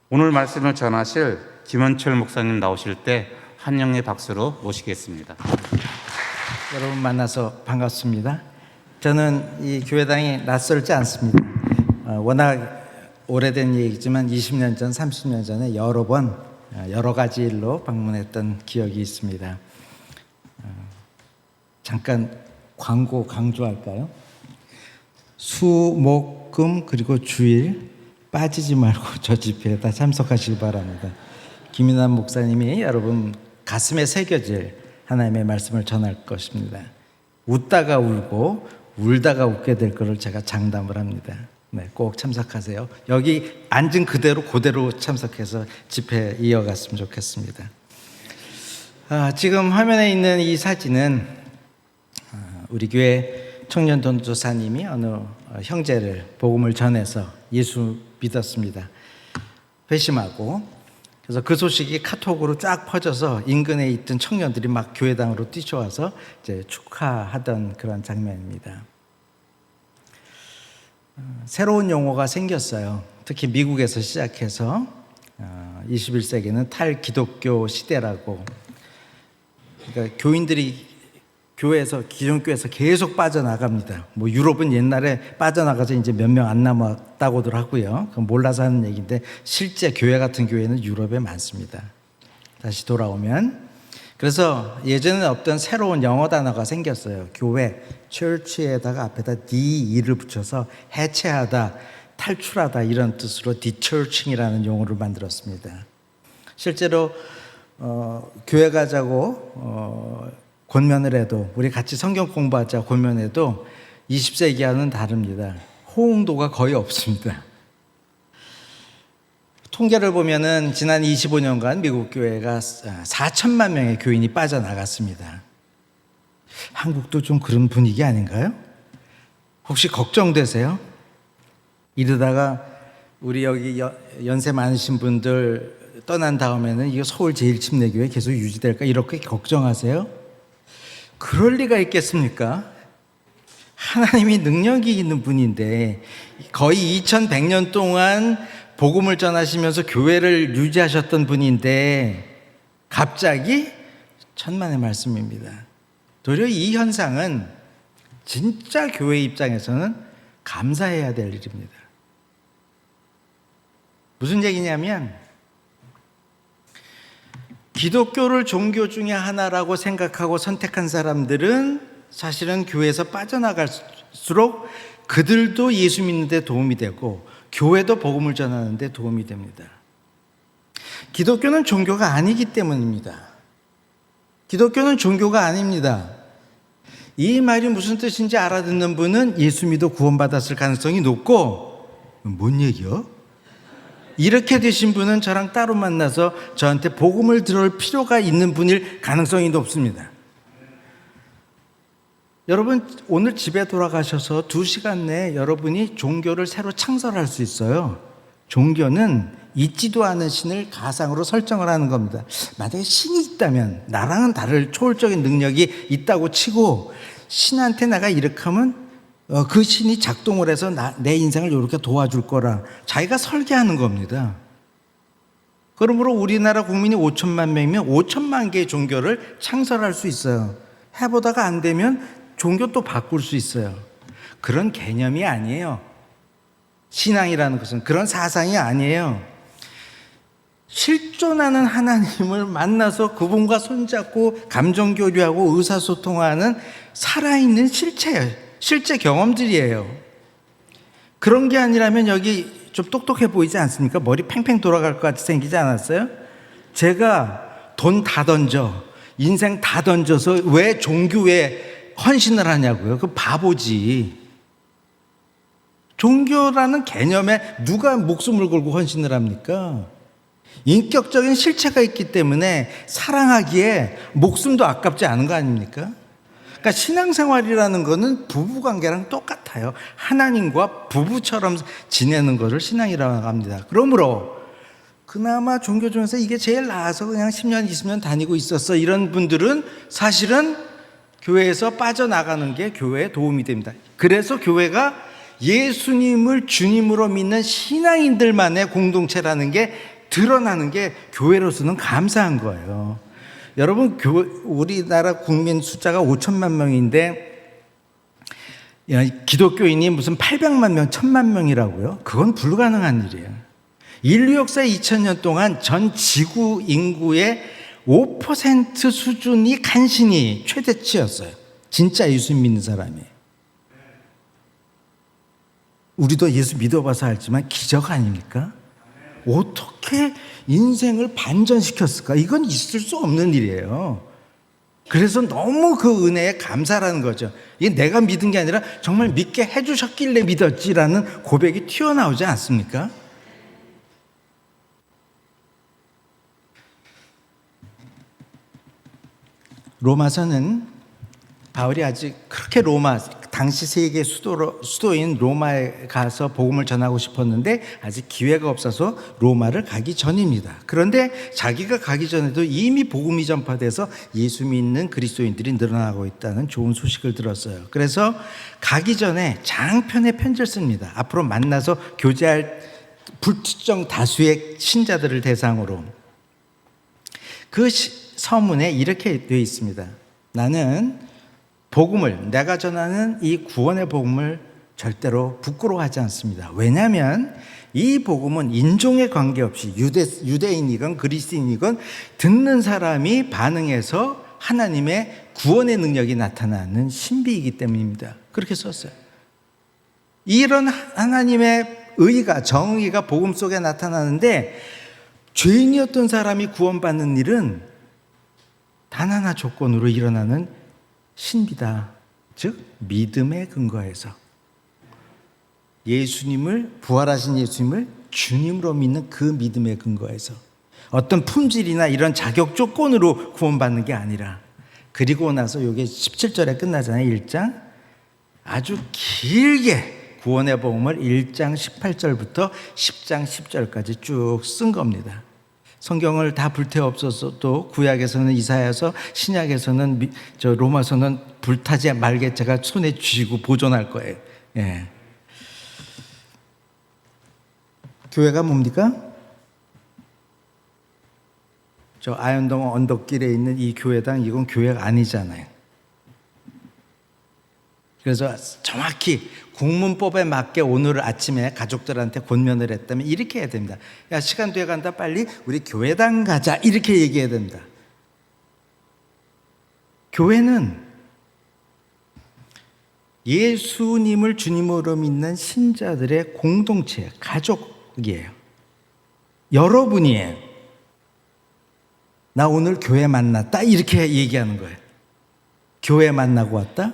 오늘 말씀을 전하실 김원철 목사님 나오실 때 한영의 박수로 모시겠습니다. 여러분 만나서 반갑습니다. 저는 이 교회당이 낯설지 않습니다. 워낙 오래된 얘기지만 20년 전, 30년 전에 여러 번 여러 가지 일로 방문했던 기억이 있습니다. 잠깐 광고 강조할까요? 수, 목, 금 그리고 주일 빠지지 말고 저 집회에 다 참석하시기 바랍니다. 김인환 목사님이 여러분 가슴에 새겨질 하나님의 말씀을 전할 것입니다. 웃다가 울고 울다가 웃게 될 것을 제가 장담을 합니다. 네, 꼭 참석하세요. 여기 앉은 그대로 참석해서 집회 이어갔으면 좋겠습니다. 지금 화면에 있는 이 사진은 우리 교회 청년 전도사님이 어느 형제를 복음을 전해서 예수 믿었습니다. 회심하고 그래서 그 소식이 카톡으로 쫙 퍼져서 인근에 있던 청년들이 막 교회당으로 뛰쳐와서 이제 축하하던 그런 장면입니다. 새로운 용어가 생겼어요. 특히 미국에서 시작해서 21세기는 탈기독교 시대라고. 그러니까 교인들이 기존 교회에서 계속 빠져나갑니다. 뭐 유럽은 옛날에 빠져나가서 이제 몇 명 안 남았다고들 하고요. 그건 몰라서 하는 얘기인데 실제 교회 같은 교회는 유럽에 많습니다. 다시 돌아오면. 그래서 예전에는 없던 새로운 영어 단어가 생겼어요. 교회, church에다가 앞에다 de-를 붙여서 해체하다, 탈출하다 이런 뜻으로 de-churching이라는 용어를 만들었습니다. 실제로 교회 가자고 권면을 해도 우리 같이 성경 공부하자 권면해도 20세기와는 다릅니다. 호응도가 거의 없습니다. 통계를 보면은 지난 25년간 미국 교회가 4천만 명의 교인이 빠져나갔습니다. 한국도 좀 그런 분위기 아닌가요? 혹시 걱정되세요? 이러다가 우리 여기 연세 많으신 분들 떠난 다음에는 이거 서울 제1침례교회 계속 유지될까 이렇게 걱정하세요? 그럴 리가 있겠습니까? 하나님이 능력이 있는 분인데 거의 2100년 동안 복음을 전하시면서 교회를 유지하셨던 분인데 갑자기 천만의 말씀입니다. 도리어 이 현상은 진짜 교회 입장에서는 감사해야 될 일입니다. 무슨 얘기냐면 기독교를 종교 중에 하나라고 생각하고 선택한 사람들은 사실은 교회에서 빠져나갈수록 그들도 예수 믿는 데 도움이 되고 교회도 복음을 전하는 데 도움이 됩니다. 기독교는 종교가 아니기 때문입니다. 기독교는 종교가 아닙니다. 이 말이 무슨 뜻인지 알아듣는 분은 예수 믿어 구원받았을 가능성이 높고 뭔 얘기야? 이렇게 되신 분은 저랑 따로 만나서 저한테 복음을 들을 필요가 있는 분일 가능성이 높습니다. 여러분 오늘 집에 돌아가셔서 2시간 내에 여러분이 종교를 새로 창설할 수 있어요. 종교는 있지도 않은 신을 가상으로 설정을 하는 겁니다. 만약에 신이 있다면 나랑은 다를 초월적인 능력이 있다고 치고 신한테 내가 이렇게 하면 그 신이 작동을 해서 내 인생을 이렇게 도와줄 거라 자기가 설계하는 겁니다. 그러므로 우리나라 국민이 5천만 명이면 5천만 개의 종교를 창설할 수 있어요. 해보다가 안 되면 종교 또 바꿀 수 있어요. 그런 개념이 아니에요. 신앙이라는 것은 그런 사상이 아니에요. 실존하는 하나님을 만나서 그분과 손잡고 감정교류하고 의사소통하는 살아있는 실제 경험들이에요. 그런 게 아니라면 여기 좀 똑똑해 보이지 않습니까? 머리 팽팽 돌아갈 것 같이 생기지 않았어요? 제가 돈 다 던져, 인생 다 던져서 왜 종교에 헌신을 하냐고요? 그 바보지. 종교라는 개념에 누가 목숨을 걸고 헌신을 합니까? 인격적인 실체가 있기 때문에 사랑하기에 목숨도 아깝지 않은 거 아닙니까? 그러니까 신앙생활이라는 거는 부부관계랑 똑같아요. 하나님과 부부처럼 지내는 것을 신앙이라고 합니다. 그러므로 그나마 종교 중에서 이게 제일 나아서 그냥 10년, 20년 다니고 있었어 이런 분들은 사실은 교회에서 빠져나가는 게 교회에 도움이 됩니다. 그래서 교회가 예수님을 주님으로 믿는 신앙인들만의 공동체라는 게 드러나는 게 교회로서는 감사한 거예요. 여러분, 우리나라 국민 숫자가 5천만 명인데 기독교인이 무슨 800만 명, 1000만 명이라고요? 그건 불가능한 일이에요. 인류 역사 2000년 동안 전 지구 인구의 5% 수준이 간신히 최대치였어요. 진짜 예수 믿는 사람이. 우리도 예수 믿어봐서 알지만 기적 아닙니까? 어떻게 인생을 반전시켰을까? 이건 있을 수 없는 일이에요. 그래서 너무 그 은혜에 감사라는 거죠. 이게 내가 믿은 게 아니라 정말 믿게 해주셨길래 믿었지라는 고백이 튀어나오지 않습니까? 로마서는 바울이 아직 그렇게 당시 세계 수도인 로마에 가서 복음을 전하고 싶었는데 아직 기회가 없어서 로마를 가기 전입니다. 그런데 자기가 가기 전에도 이미 복음이 전파돼서 예수 믿는 그리스도인들이 늘어나고 있다는 좋은 소식을 들었어요. 그래서 가기 전에 장편의 편지를 씁니다. 앞으로 만나서 교제할 불특정 다수의 신자들을 대상으로. 그 서문에 이렇게 되어 있습니다. 나는 내가 전하는 이 구원의 복음을 절대로 부끄러워하지 않습니다. 왜냐하면 이 복음은 인종에 관계없이 유대인이건 그리스인이건 듣는 사람이 반응해서 하나님의 구원의 능력이 나타나는 신비이기 때문입니다. 그렇게 썼어요. 이런 하나님의 의가, 정의가 복음 속에 나타나는데 죄인이었던 사람이 구원받는 일은 단 하나 조건으로 일어나는 신비다. 즉 믿음에 근거해서 부활하신 예수님을 주님으로 믿는 그 믿음에 근거해서 어떤 품질이나 이런 자격 조건으로 구원받는 게 아니라. 그리고 나서 이게 17절에 끝나잖아요. 1장 아주 길게 구원의 복음을 1장 18절부터 10장 10절까지 쭉 쓴 겁니다. 성경을 다 불태웠어도 구약에서는 이사야서, 신약에서는 로마서는 불타지 말게 제가 손에 쥐고 보존할 거예요. 예. 교회가 뭡니까? 저 아현동 언덕길에 있는 이 교회당, 이건 교회가 아니잖아요. 그래서 정확히 국문법에 맞게 오늘 아침에 가족들한테 권면을 했다면 이렇게 해야 됩니다. 야, 시간 돼 간다. 빨리 우리 교회당 가자. 이렇게 얘기해야 됩니다. 교회는 예수님을 주님으로 믿는 신자들의 공동체, 가족이에요. 여러분이에요. 나 오늘 교회 만났다. 이렇게 얘기하는 거예요. 교회 만나고 왔다.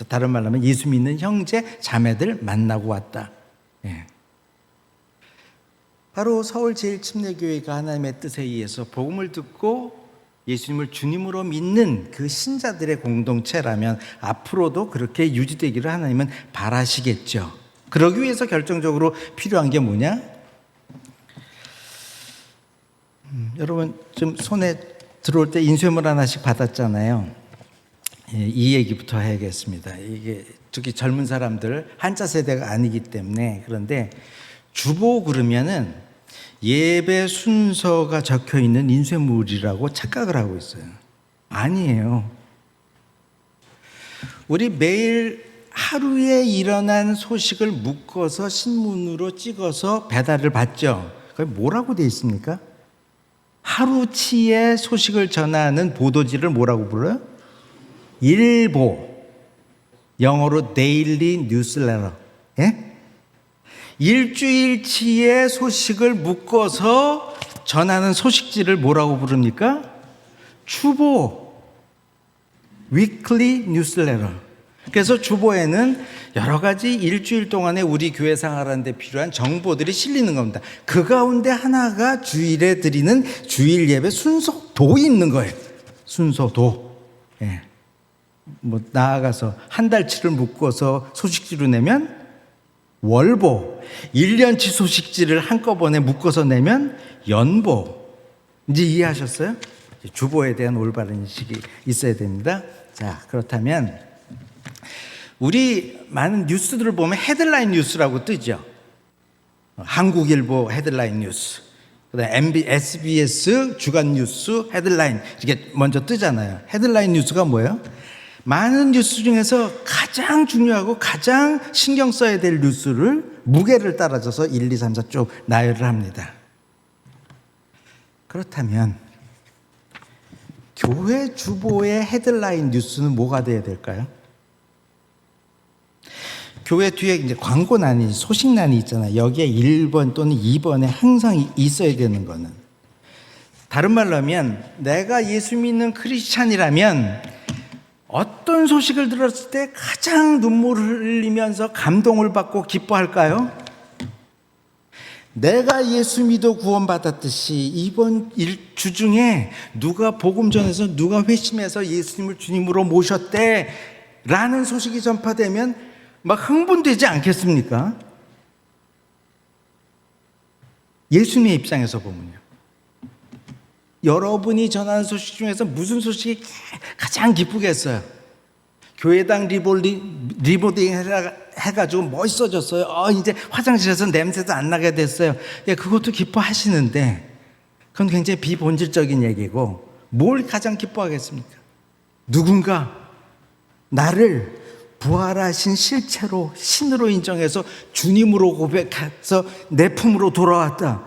다른 말로 하면 예수 믿는 형제, 자매들 만나고 왔다. 예. 바로 서울 제일침례교회가 하나님의 뜻에 의해서 복음을 듣고 예수님을 주님으로 믿는 그 신자들의 공동체라면 앞으로도 그렇게 유지되기를 하나님은 바라시겠죠. 그러기 위해서 결정적으로 필요한 게 뭐냐? 여러분 좀 손에 들어올 때 인쇄물 하나씩 받았잖아요. 이 얘기부터 해야겠습니다. 이게 특히 젊은 사람들 한자 세대가 아니기 때문에. 그런데 주보 그러면은 예배 순서가 적혀 있는 인쇄물이라고 착각을 하고 있어요. 아니에요. 우리 매일 하루에 일어난 소식을 묶어서 신문으로 찍어서 배달을 받죠. 그게 뭐라고 되어 있습니까? 하루치의 소식을 전하는 보도지를 뭐라고 불러요? 일보, 영어로 데일리 뉴스레터. 예? 일주일치의 소식을 묶어서 전하는 소식지를 뭐라고 부릅니까? 주보, 위클리 뉴스레터. 그래서 주보에는 여러 가지 일주일 동안에 우리 교회 생활하는데 필요한 정보들이 실리는 겁니다. 그 가운데 하나가 주일에 드리는 주일 예배 순서도 있는 거예요. 순서도. 예. 뭐 나아가서 한 달치를 묶어서 소식지로 내면 월보, 1년치 소식지를 한꺼번에 묶어서 내면 연보. 이제 이해하셨어요? 주보에 대한 올바른 인식이 있어야 됩니다. 자, 그렇다면 우리 많은 뉴스들을 보면 헤드라인 뉴스라고 뜨죠. 한국일보 헤드라인 뉴스, 그다음에 SBS 주간 뉴스 헤드라인 이게 먼저 뜨잖아요. 헤드라인 뉴스가 뭐예요? 많은 뉴스 중에서 가장 중요하고 가장 신경 써야 될 뉴스를 무게를 따라줘서 1, 2, 3, 4 쭉 나열을 합니다. 그렇다면 교회 주보의 헤드라인 뉴스는 뭐가 돼야 될까요? 교회 뒤에 이제 광고란이, 소식란이 있잖아요. 여기에 1번 또는 2번에 항상 있어야 되는 거는, 다른 말로 하면 내가 예수 믿는 크리스찬이라면 어떤 소식을 들었을 때 가장 눈물을 흘리면서 감동을 받고 기뻐할까요? 내가 예수 믿어 구원받았듯이 이번 주 중에 누가 복음 전해서 누가 회심해서 예수님을 주님으로 모셨대 라는 소식이 전파되면 막 흥분되지 않겠습니까? 예수님의 입장에서 보면요, 여러분이 전하는 소식 중에서 무슨 소식이 가장 기쁘겠어요? 교회당 리모델링 해가지고 멋있어졌어요. 이제 화장실에서 냄새도 안 나게 됐어요. 예, 그것도 기뻐하시는데 그건 굉장히 비본질적인 얘기고, 뭘 가장 기뻐하겠습니까? 누군가 나를 부활하신 실체로 신으로 인정해서 주님으로 고백해서 내 품으로 돌아왔다.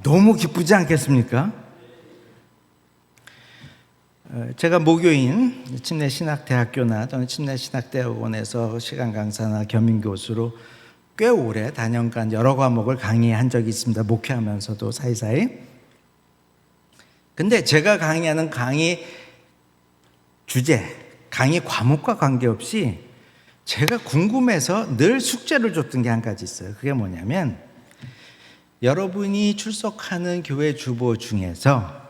너무 기쁘지 않겠습니까? 제가 모교인 침례신학대학교나 또는 침례신학대학원에서 시간 강사나 겸임 교수로 꽤 오래 다년간 여러 과목을 강의한 적이 있습니다. 목회하면서도 사이사이. 근데 제가 강의하는 강의 주제, 강의 과목과 관계없이 제가 궁금해서 늘 숙제를 줬던 게 한 가지 있어요. 그게 뭐냐면, 여러분이 출석하는 교회 주보 중에서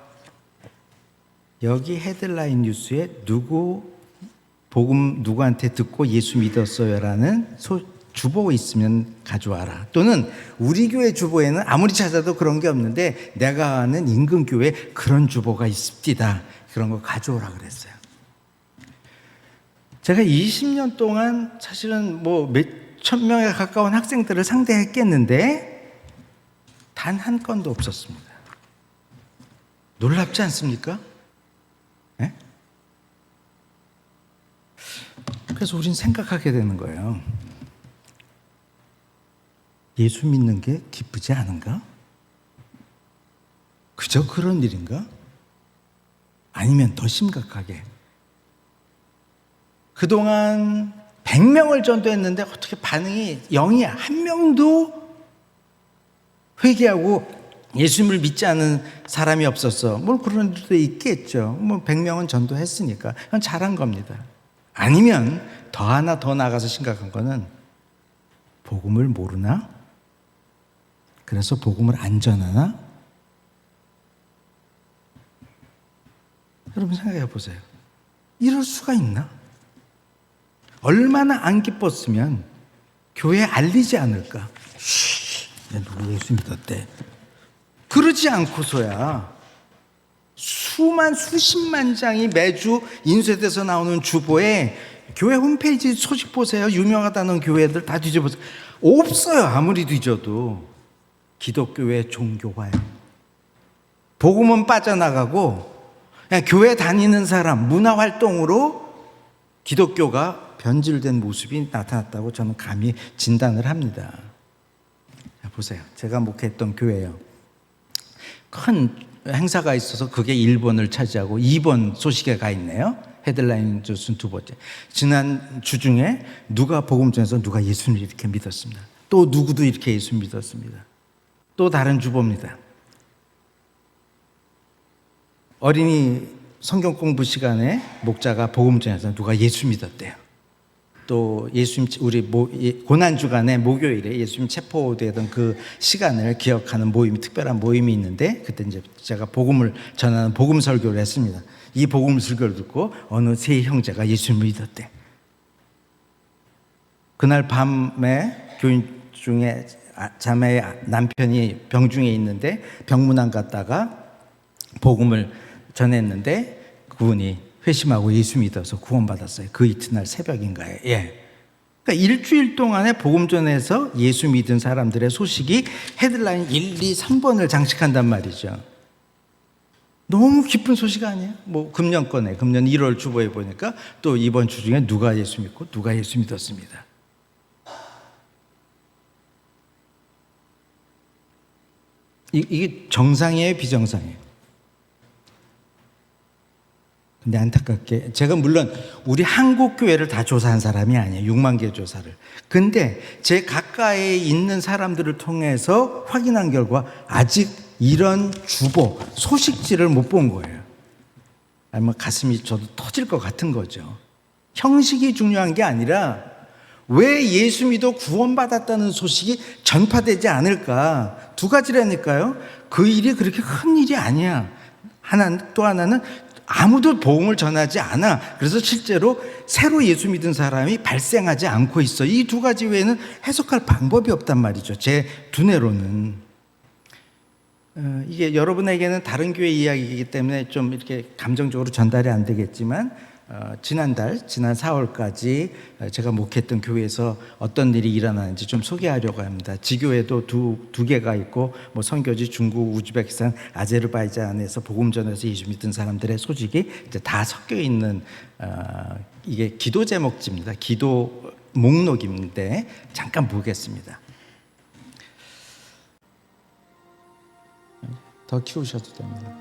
여기 헤드라인 뉴스에 복음 누구한테 듣고 예수 믿었어요라는 주보 있으면 가져와라. 또는 우리 교회 주보에는 아무리 찾아도 그런 게 없는데 내가 아는 인근 교회에 그런 주보가 있습니다. 그런 거 가져오라 그랬어요. 제가 20년 동안 사실은 뭐 몇천 명에 가까운 학생들을 상대했겠는데 단 한 건도 없었습니다. 놀랍지 않습니까? 네? 그래서 우린 생각하게 되는 거예요. 예수 믿는 게 기쁘지 않은가? 그저 그런 일인가? 아니면 더 심각하게, 그동안 100명을 전도했는데 어떻게 반응이 0이야. 한 명도 회개하고 예수님을 믿지 않은 사람이 없었어. 뭐 그런 일도 있겠죠. 뭐 100명은 전도했으니까 그건 잘한 겁니다. 아니면 더 하나 더 나가서 심각한 거는 복음을 모르나? 그래서 복음을 안 전하나? 여러분 생각해 보세요. 이럴 수가 있나? 얼마나 안 기뻤으면 교회에 알리지 않을까? 누구 예수 믿었대. 그러지 않고서야 수십만 장이 매주 인쇄돼서 나오는 주보에 교회 홈페이지 소식 보세요. 유명하다는 교회들 다 뒤져보세요. 없어요. 아무리 뒤져도. 기독교의 종교화요. 복음은 빠져나가고 그냥 교회 다니는 사람, 문화활동으로 기독교가 변질된 모습이 나타났다고 저는 감히 진단을 합니다. 자, 보세요. 제가 목회했던 교회요. 큰 행사가 있어서 그게 1번을 차지하고 2번 소식에 가 있네요. 헤드라인 뉴스는 두 번째. 지난 주 중에 누가 복음 전해서 누가 예수를 이렇게 믿었습니다. 또 누구도 이렇게 예수 믿었습니다. 또 다른 주보입니다. 어린이 성경 공부 시간에 목자가 복음 전해서 누가 예수 믿었대요. 또 예수님, 우리 고난 주간에 목요일에 예수님 체포되던 그 시간을 기억하는 모임, 특별한 모임이 있는데 그때 이제 제가 복음을 전하는 복음 설교를 했습니다. 이 복음 설교를 듣고 어느 세 형제가 예수님을 믿었대. 그날 밤에 교인 중에 자매의 남편이 병중에 있는데 병문안 갔다가 복음을 전했는데 그분이 회심하고 예수 믿어서 구원받았어요. 그 이튿날 새벽인가에. 예. 그러니까 일주일 동안에 복음전에서 예수 믿은 사람들의 소식이 헤드라인 1, 2, 3번을 장식한단 말이죠. 너무 기쁜 소식 아니에요? 뭐 금년 1월 주보에 보니까 또 이번 주 중에 누가 예수 믿고 누가 예수 믿었습니다. 이게 정상이에요, 비정상이에요? 근데 안타깝게 제가 물론 우리 한국 교회를 다 조사한 사람이 아니에요. 6만 개 조사를. 근데 제 가까이에 있는 사람들을 통해서 확인한 결과 아직 이런 주보, 소식지를 못 본 거예요. 아니면 가슴이 저도 터질 것 같은 거죠. 형식이 중요한 게 아니라 왜 예수 믿어 구원받았다는 소식이 전파되지 않을까? 두 가지라니까요. 그 일이 그렇게 큰 일이 아니야. 또 하나는 아무도 복음을 전하지 않아. 그래서 실제로 새로 예수 믿은 사람이 발생하지 않고 있어. 이 두 가지 외에는 해석할 방법이 없단 말이죠. 제 두뇌로는. 이게 여러분에게는 다른 교회 이야기이기 때문에 좀 이렇게 감정적으로 전달이 안 되겠지만 지난 4월까지 제가 목회했던 교회에서 어떤 일이 일어나는지 좀 소개하려고 합니다. 지교회도 두 개가 있고 뭐 선교지 중국, 우즈베키스탄, 아제르바이잔에서 복음전에서 예수 믿은 사람들의 소식이 이제 다 섞여 있는 이게 기도 제목집니다. 기도 목록인데 잠깐 보겠습니다. 더 키우셔도 됩니다.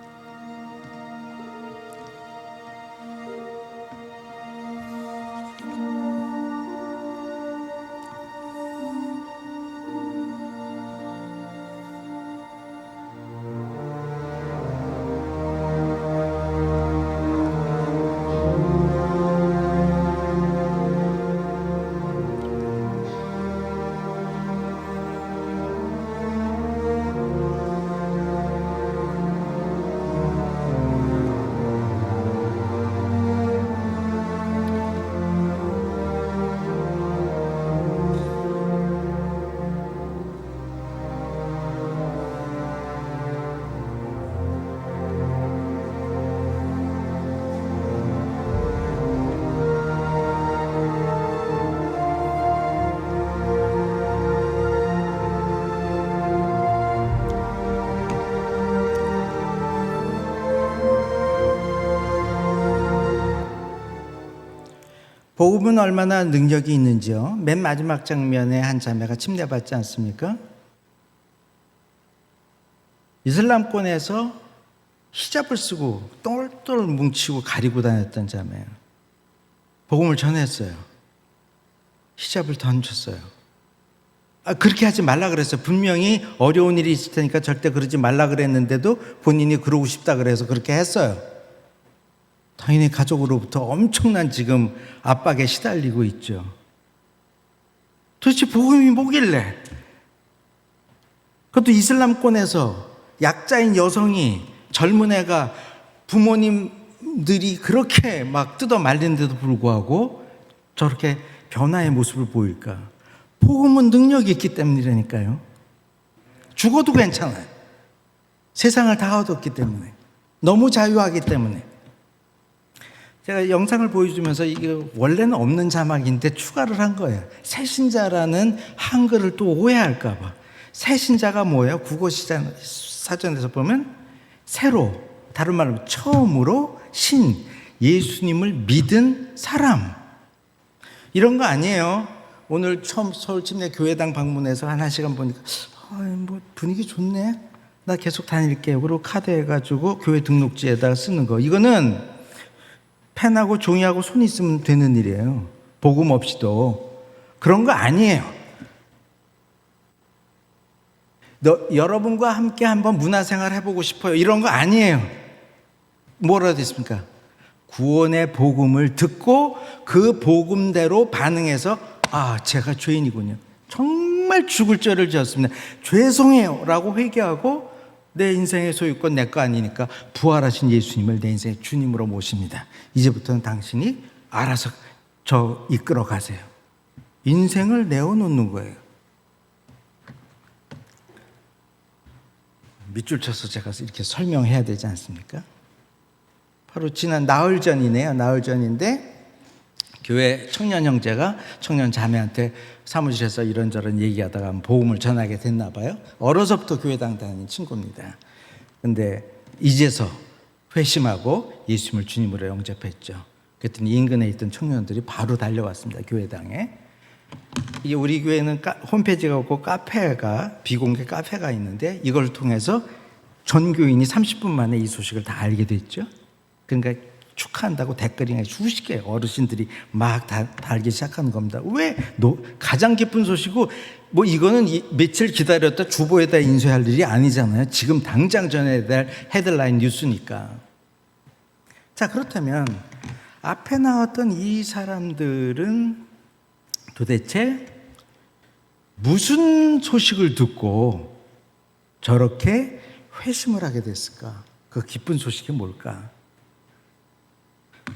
복음은 얼마나 능력이 있는지요. 맨 마지막 장면에 한 자매가 침례받지 않습니까? 이슬람권에서 히잡을 쓰고 똘똘 뭉치고 가리고 다녔던 자매예요. 복음을 전했어요. 히잡을 던졌어요. 그렇게 하지 말라 그랬어요. 분명히 어려운 일이 있을 테니까 절대 그러지 말라 그랬는데도 본인이 그러고 싶다 그래서 그렇게 했어요. 당연히 가족으로부터 엄청난 지금 압박에 시달리고 있죠. 도대체 복음이 뭐길래? 그것도 이슬람권에서 약자인 여성이, 젊은 애가 부모님들이 그렇게 막 뜯어 말리는데도 불구하고 저렇게 변화의 모습을 보일까? 복음은 능력이 있기 때문이라니까요. 죽어도 괜찮아요. 세상을 다 얻었기 때문에. 너무 자유하기 때문에. 제가 영상을 보여주면서 이게 원래는 없는 자막인데 추가를 한 거예요. 새신자라는 한글을 또 오해할까 봐. 새신자가 뭐예요? 국어 사전에서 보면 새로, 다른 말로 처음으로 신, 예수님을 믿은 사람. 이런 거 아니에요. 오늘 처음 서울 침례 교회당 방문해서 한 1시간 보니까 뭐 분위기 좋네. 나 계속 다닐게요. 그리고 카드 해가지고 교회 등록지에다가 쓰는 거. 이거는 펜하고 종이하고 손이 있으면 되는 일이에요. 복음 없이도. 그런 거 아니에요. 여러분과 함께 한번 문화생활 해보고 싶어요. 이런 거 아니에요. 뭐라 됐습니까? 구원의 복음을 듣고 그 복음대로 반응해서 제가 죄인이군요. 정말 죽을 죄를 지었습니다. 죄송해요 라고 회개하고 내 인생의 소유권 내 거 아니니까 부활하신 예수님을 내 인생의 주님으로 모십니다. 이제부터는 당신이 알아서 저 이끌어 가세요. 인생을 내어놓는 거예요. 밑줄 쳐서 제가 이렇게 설명해야 되지 않습니까? 바로 지난 나흘 전이네요. 나흘 전인데 교회 청년 형제가 청년 자매한테 사무실에서 이런저런 얘기하다가 복음을 전하게 됐나 봐요. 어려서부터 교회당 다니는 친구입니다. 근데 이제서 회심하고 예수님을 주님으로 영접했죠. 그랬더니 인근에 있던 청년들이 바로 달려왔습니다. 교회당에. 이게 우리 교회는 홈페이지가 없고 비공개 카페가 있는데 이걸 통해서 전 교인이 30분 만에 이 소식을 다 알게 됐죠. 그러니까 축하한다고 댓글이 수십 개 어르신들이 막 달기 시작하는 겁니다. 왜? 가장 기쁜 소식이고 뭐 이거는 며칠 기다렸다 주보에다 인쇄할 일이 아니잖아요. 지금 당장 전해야 될 헤드라인 뉴스니까. 자, 그렇다면 앞에 나왔던 이 사람들은 도대체 무슨 소식을 듣고 저렇게 회심을 하게 됐을까? 그 기쁜 소식이 뭘까?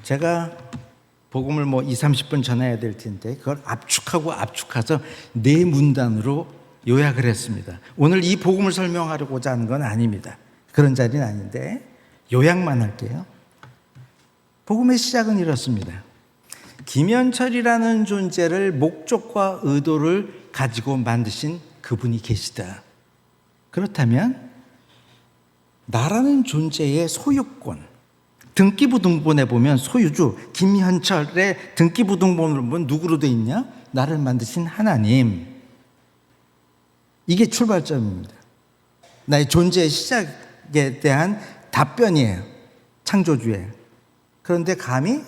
제가 복음을 뭐 20-30분 전해야 될 텐데 그걸 압축해서 4문단으로 요약을 했습니다. 오늘 이 복음을 설명하려고자 하는 건 아닙니다. 그런 자리는 아닌데 요약만 할게요. 복음의 시작은 이렇습니다. 김현철이라는 존재를 목적과 의도를 가지고 만드신 그분이 계시다. 그렇다면 나라는 존재의 소유권, 등기부등본에 보면 소유주 김현철의 등기부등본을 보면 누구로 돼 있냐? 나를 만드신 하나님. 이게 출발점입니다. 나의 존재의 시작에 대한 답변이에요. 창조주에. 그런데 감히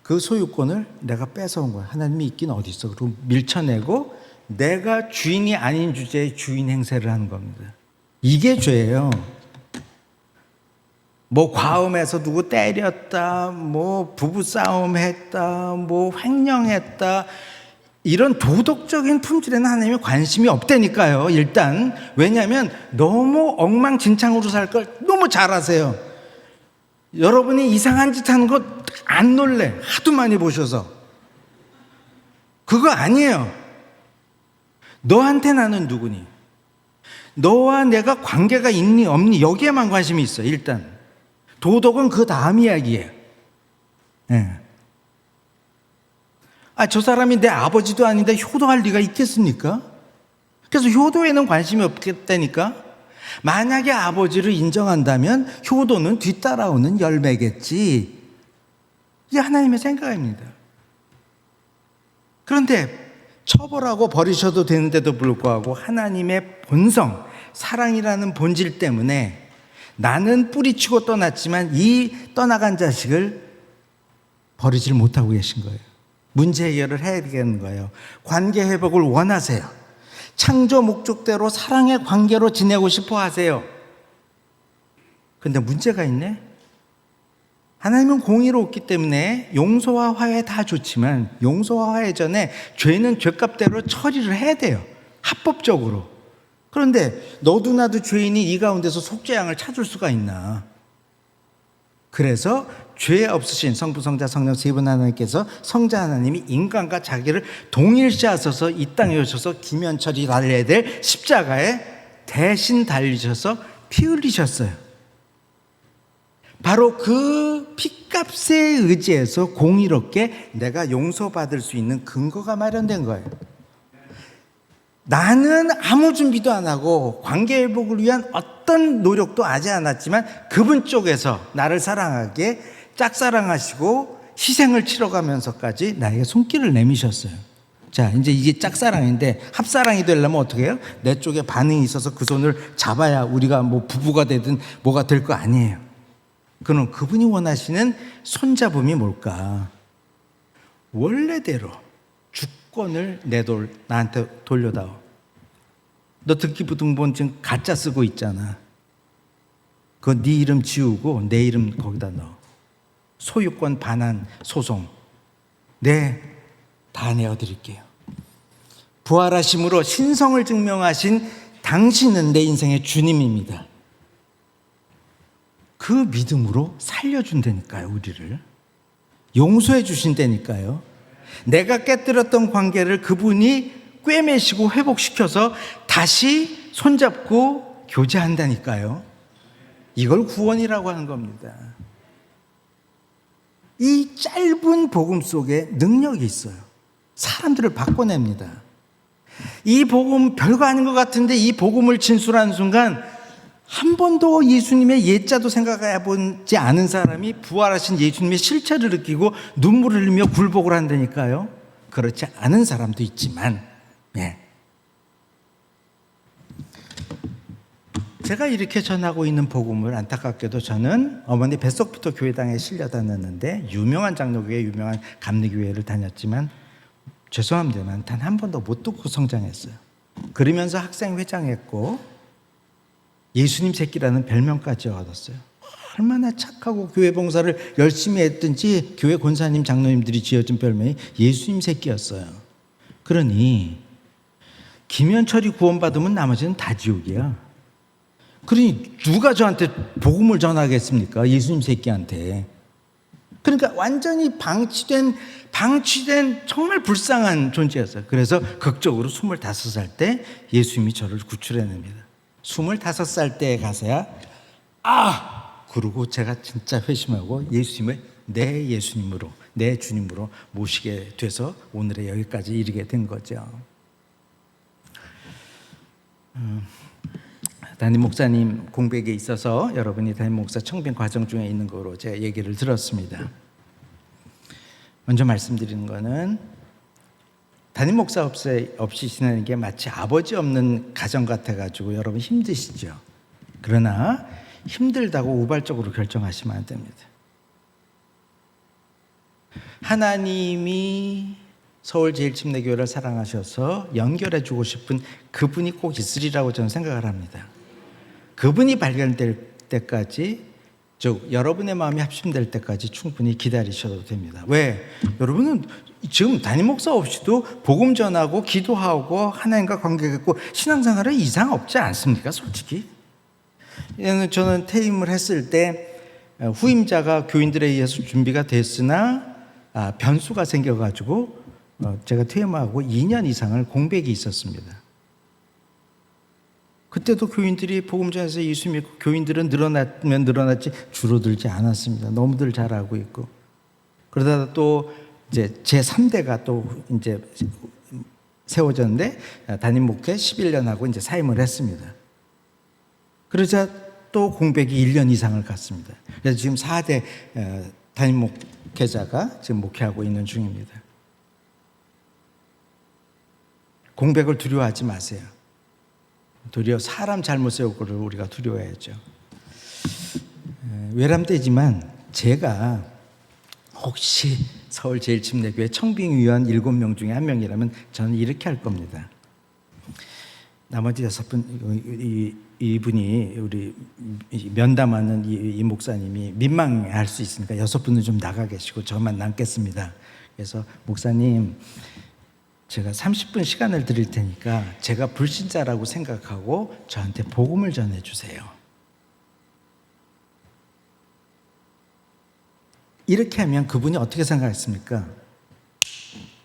그 소유권을 내가 뺏어온 거야. 하나님이 있긴 어디 있어. 그리고 밀쳐내고 내가 주인이 아닌 주제의 주인 행세를 하는 겁니다. 이게 죄예요. 뭐 과음해서 누구 때렸다, 뭐 부부싸움 했다, 뭐 횡령했다, 이런 도덕적인 품질에는 하나님이 관심이 없다니까요. 일단 왜냐하면 너무 엉망진창으로 살 걸 너무 잘 아세요. 여러분이 이상한 짓 하는 거 안 놀래. 하도 많이 보셔서. 그거 아니에요. 너한테 나는 누구니? 너와 내가 관계가 있니 없니 여기에만 관심이 있어. 일단 도덕은 그 다음 이야기예요. 네. 저 사람이 내 아버지도 아닌데 효도할 리가 있겠습니까? 그래서 효도에는 관심이 없겠다니까. 만약에 아버지를 인정한다면 효도는 뒤따라오는 열매겠지. 이게 하나님의 생각입니다. 그런데 처벌하고 버리셔도 되는데도 불구하고 하나님의 본성, 사랑이라는 본질 때문에 나는 뿌리치고 떠났지만 이 떠나간 자식을 버리질 못하고 계신 거예요. 문제 해결을 해야 되는 거예요. 관계 회복을 원하세요. 창조 목적대로 사랑의 관계로 지내고 싶어 하세요. 근데 문제가 있네. 하나님은 공의롭기 때문에 용서와 화해 다 좋지만 용서와 화해 전에 죄는 죄값대로 처리를 해야 돼요. 합법적으로. 그런데 너도 나도 죄인이 이 가운데서 속죄양을 찾을 수가 있나. 그래서 죄 없으신 성부, 성자, 성령 세 분 하나님께서 성자 하나님이 인간과 자기를 동일시하셔서 이 땅에 오셔서 김현철이 달려야 될 십자가에 대신 달리셔서 피 흘리셨어요. 바로 그 피값에 의지해서 공의롭게 내가 용서받을 수 있는 근거가 마련된 거예요. 나는 아무 준비도 안 하고 관계 회복을 위한 어떤 노력도 하지 않았지만 그분 쪽에서 나를 사랑하게 짝사랑하시고 희생을 치러가면서까지 나에게 손길을 내미셨어요. 자, 이제 이게 짝사랑인데 합사랑이 되려면 어떻게 해요? 내 쪽에 반응이 있어서 그 손을 잡아야 우리가 뭐 부부가 되든 뭐가 될 거 아니에요. 그럼 그분이 원하시는 손잡음이 뭘까? 원래대로 주권을 나한테 돌려다오. 너 등기부등본 지금 가짜 쓰고 있잖아. 그거 네 이름 지우고 내 이름 거기다 넣어. 소유권 반환 소송. 네, 다 내어드릴게요. 부활하심으로 신성을 증명하신 당신은 내 인생의 주님입니다. 그 믿음으로 살려준다니까요. 우리를 용서해 주신다니까요. 내가 깨뜨렸던 관계를 그분이 꿰매시고 회복시켜서 다시 손잡고 교제한다니까요. 이걸 구원이라고 하는 겁니다. 이 짧은 복음 속에 능력이 있어요. 사람들을 바꿔냅니다. 이 복음 별거 아닌 것 같은데 이 복음을 진술하는 순간 한 번도 예수님의 예자도 생각해 보지 않은 사람이 부활하신 예수님의 실체를 느끼고 눈물을 흘리며 굴복을 한다니까요. 그렇지 않은 사람도 있지만, 예. 제가 이렇게 전하고 있는 복음을 안타깝게도 저는 어머니 뱃속부터 교회당에 실려 다녔는데 유명한 장로교회, 유명한 감리교회를 다녔지만 죄송합니다만 단 한 번도 못 듣고 성장했어요. 그러면서 학생회장했고 예수님 새끼라는 별명까지 얻었어요. 얼마나 착하고 교회 봉사를 열심히 했든지 교회 권사님, 장로님들이 지어준 별명이 예수님 새끼였어요. 그러니 김현철이 구원받으면 나머지는 다 지옥이야. 그러니 누가 저한테 복음을 전하겠습니까? 예수님 새끼한테. 그러니까 완전히 방치된 정말 불쌍한 존재였어요. 그래서 극적으로 25살 때 예수님이 저를 구출해냅니다. 25살 때에 가서야 그러고 제가 진짜 회심하고 예수님을 내 예수님으로, 내 주님으로 모시게 돼서 오늘의 여기까지 이르게 된 거죠. 담임 목사님 공백에 있어서 여러분이 담임 목사 청빙 과정 중에 있는 거로 제가 얘기를 들었습니다. 먼저 말씀드리는 거는 담임 목사 없이 지내는 게 마치 아버지 없는 가정 같아가지고 여러분 힘드시죠. 그러나 힘들다고 우발적으로 결정하시면 안 됩니다. 하나님이 서울제일침례교회를 사랑하셔서 연결해주고 싶은 그분이 꼭 있으리라고 저는 생각을 합니다. 그분이 발견될 때까지, 즉 여러분의 마음이 합심될 때까지 충분히 기다리셔도 됩니다. 왜? 여러분은 지금 담임 목사 없이도 복음 전하고 기도하고 하나님과 관계했고 신앙생활에 이상 없지 않습니까? 솔직히. 저는 퇴임을 했을 때 후임자가 교인들에 의해서 준비가 됐으나 변수가 생겨가지고 제가 퇴임하고 2년 이상을 공백이 있었습니다. 그때도 교인들이 복음 전해서 예수 믿고 교인들은 늘어나면 늘어났지 줄어들지 않았습니다. 너무들 잘 알고 있고. 그러다가 또 이제 제 3대가 또 이제 세워졌는데 담임 목회 11년 하고 이제 사임을 했습니다. 그러자 또 공백이 1년 이상을 갔습니다. 그래서 지금 4대 담임 목회자가 지금 목회하고 있는 중입니다. 공백을 두려워하지 마세요. 도리어 사람 잘못 세우고를 우리가 두려워해야죠. 외람되지만 제가 혹시 서울제일침례교회 청빙위원 7명 중에 1명이라면 저는 이렇게 할 겁니다. 나머지 6분, 이분이 우리 면담하는 이 목사님이 민망해할 수 있으니까 6분은 좀 나가 계시고 저만 남겠습니다. 그래서 목사님, 제가 30분 시간을 드릴 테니까 제가 불신자라고 생각하고 저한테 복음을 전해주세요. 이렇게 하면 그분이 어떻게 생각했습니까?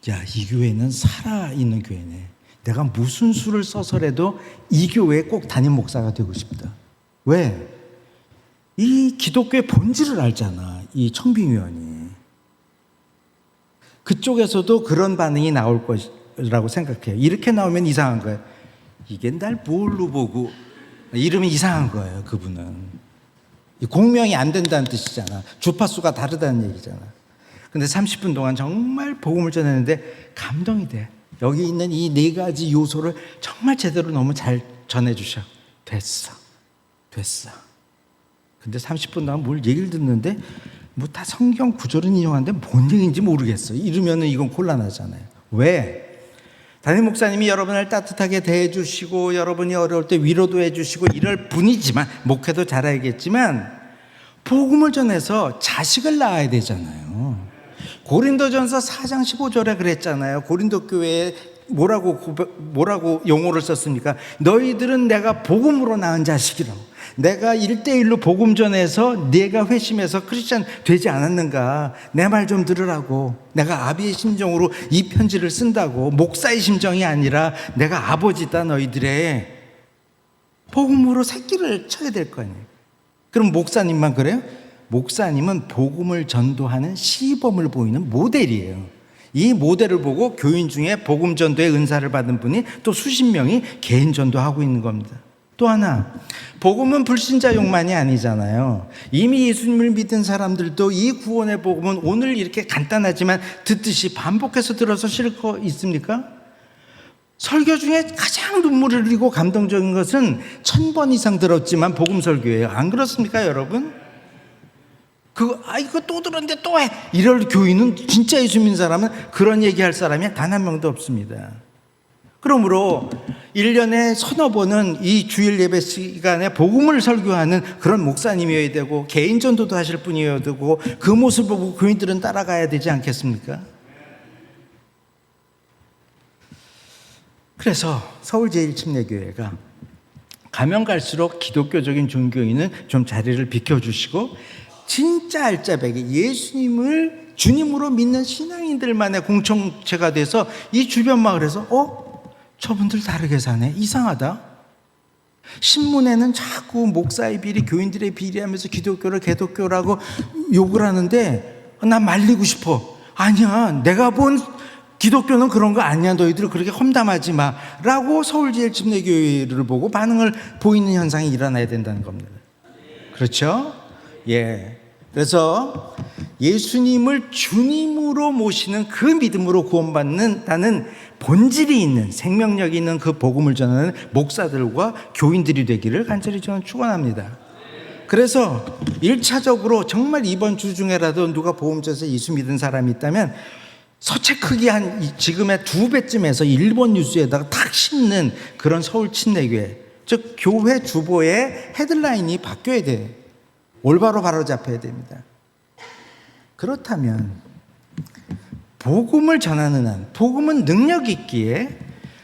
야, 이 교회는 살아있는 교회네. 내가 무슨 수를 써서라도 이 교회에 꼭 담임 목사가 되고 싶다. 왜? 이 기독교의 본질을 알잖아, 이 청빙위원이. 그쪽에서도 그런 반응이 나올 것이라고 생각해요. 이렇게 나오면 이상한 거예요. 이게 날 뭘로 보고, 이러면 이상한 거예요, 그분은. 공명이 안 된다는 뜻이잖아. 주파수가 다르다는 얘기잖아. 근데 30분 동안 정말 복음을 전했는데 감동이 돼. 여기 있는 이 4가지 요소를 정말 제대로 너무 잘 전해주셔. 됐어. 근데 30분 동안 뭘 얘기를 듣는데 뭐 다 성경 구절은 인용하는데 뭔 얘기인지 모르겠어. 이러면은 이건 곤란하잖아요. 왜? 담임 목사님이 여러분을 따뜻하게 대해주시고 여러분이 어려울 때 위로도 해주시고 이럴 분이지만, 목회도 잘하겠지만 복음을 전해서 자식을 낳아야 되잖아요. 고린도전서 4장 15절에 그랬잖아요. 고린도 교회에 뭐라고 용어를 썼습니까? 너희들은 내가 복음으로 낳은 자식이라고. 내가 1대1로 복음 전해서 네가 회심해서 크리스찬 되지 않았는가? 내 말 좀 들으라고. 내가 아비의 심정으로 이 편지를 쓴다고. 목사의 심정이 아니라 내가 아버지다 너희들의. 복음으로 새끼를 쳐야 될 거 아니에요. 그럼 목사님만 그래요? 목사님은 복음을 전도하는 시범을 보이는 모델이에요. 이 모델을 보고 교인 중에 복음 전도의 은사를 받은 분이 또 수십 명이 개인 전도하고 있는 겁니다. 또 하나, 복음은 불신자용만이 아니잖아요. 이미 예수님을 믿은 사람들도 이 구원의 복음은 오늘 이렇게 간단하지만 듣듯이 반복해서 들어서 싫을 거 있습니까? 설교 중에 가장 눈물을 흘리고 감동적인 것은 1000번 이상 들었지만 복음 설교예요. 안 그렇습니까, 여러분? 이거 또 들었는데 또 해. 이럴 교인은, 진짜 예수 믿는 사람은 그런 얘기할 사람이 단 한 명도 없습니다. 그러므로 1년에 서너 번은 이 주일 예배 시간에 복음을 설교하는 그런 목사님이어야 되고 개인 전도도 하실 분이어야 되고 그 모습을 보고 교인들은 따라가야 되지 않겠습니까? 그래서 서울제일침례교회가 가면 갈수록 기독교적인 종교인은 좀 자리를 비켜주시고 진짜 알짜배기 예수님을 주님으로 믿는 신앙인들만의 공동체가 돼서 이 주변 마을에서 저분들 다르게 사네, 이상하다. 신문에는 자꾸 목사의 비리, 교인들의 비리하면서 기독교를 개독교라고 욕을 하는데 난 말리고 싶어. 아니야, 내가 본 기독교는 그런 거 아니야. 너희들 그렇게 험담하지 마 라고 서울제일침례교회를 보고 반응을 보이는 현상이 일어나야 된다는 겁니다. 그렇죠? 예. 그래서 예수님을 주님으로 모시는 그 믿음으로 구원받는다는 본질이 있는, 생명력이 있는 그 복음을 전하는 목사들과 교인들이 되기를 간절히 저는 축원합니다. 그래서 1차적으로 정말 이번 주 중에라도 누가 복음전에서 예수 믿은 사람이 있다면 서체 크기 한 지금의 2배쯤에서 일본 뉴스에다가 탁 싣는 그런 서울 침례교회, 즉 교회 주보의 헤드라인이 바뀌어야 돼. 올바로 바로잡혀야 됩니다. 그렇다면 복음을 전하는 한, 복음은 능력이 있기에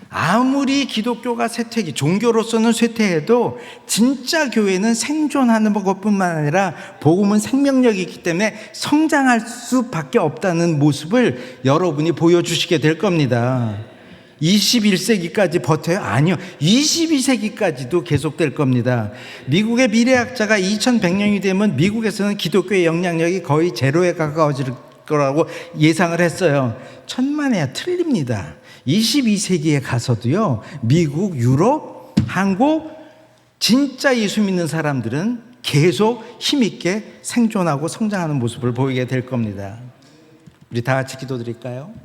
아무리 기독교가 쇠퇴기, 종교로서는 쇠퇴해도 진짜 교회는 생존하는 것뿐만 아니라 복음은 생명력이 있기 때문에 성장할 수밖에 없다는 모습을 여러분이 보여주시게 될 겁니다. 21세기까지 버텨요? 아니요. 22세기까지도 계속될 겁니다. 미국의 미래학자가 2100년이 되면 미국에서는 기독교의 영향력이 거의 제로에 가까워질 거라고 예상을 했어요. 천만에야 틀립니다. 22세기에 가서도요, 미국, 유럽, 한국 진짜 예수 믿는 사람들은 계속 힘있게 생존하고 성장하는 모습을 보이게 될 겁니다. 우리 다 같이 기도드릴까요?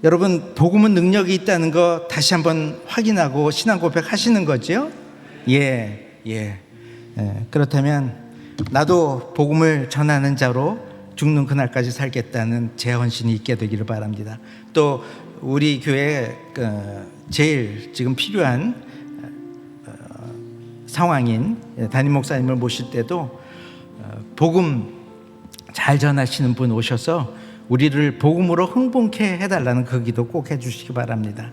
여러분, 복음은 능력이 있다는 거 다시 한번 확인하고 신앙 고백하시는 거죠? 예. 그렇다면 나도 복음을 전하는 자로 죽는 그날까지 살겠다는 제 헌신이 있게 되기를 바랍니다. 또 우리 교회에 제일 지금 필요한 상황인 담임 목사님을 모실 때도 복음 잘 전하시는 분 오셔서 우리를 복음으로 흥분케 해달라는 그 기도 꼭 해주시기 바랍니다.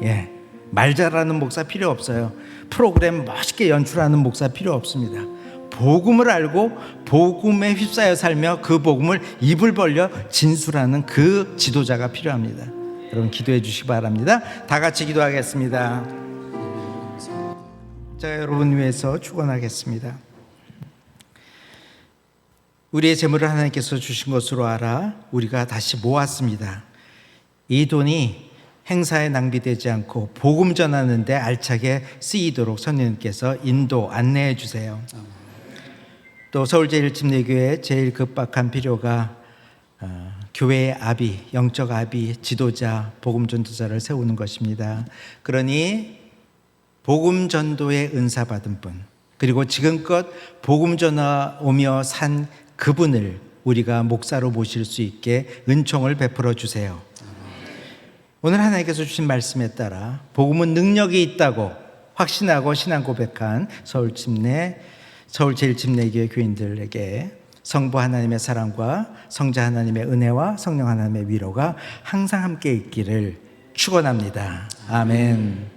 예, 말 잘하는 목사 필요 없어요. 프로그램 멋있게 연출하는 목사 필요 없습니다. 복음을 알고 복음에 휩싸여 살며 그 복음을 입을 벌려 진술하는 그 지도자가 필요합니다. 여러분 기도해 주시기 바랍니다. 다 같이 기도하겠습니다. 제가 여러분 위해서 축원하겠습니다. 우리의 재물을 하나님께서 주신 것으로 알아 우리가 다시 모았습니다. 이 돈이 행사에 낭비되지 않고 복음 전하는 데 알차게 쓰이도록 성령님께서 인도 안내해 주세요. 또 서울제일침례교회의 제일 급박한 필요가 교회의 아비, 영적 아비, 지도자, 복음 전도자를 세우는 것입니다. 그러니 복음 전도의 은사 받은 분, 그리고 지금껏 복음 전하오며 산 그분을 우리가 목사로 모실 수 있게 은총을 베풀어 주세요. 오늘 하나님께서 주신 말씀에 따라 복음은 능력이 있다고 확신하고 신앙 고백한 서울제일침례교회 교인들에게 성부 하나님의 사랑과 성자 하나님의 은혜와 성령 하나님의 위로가 항상 함께 있기를 축원합니다. 아멘.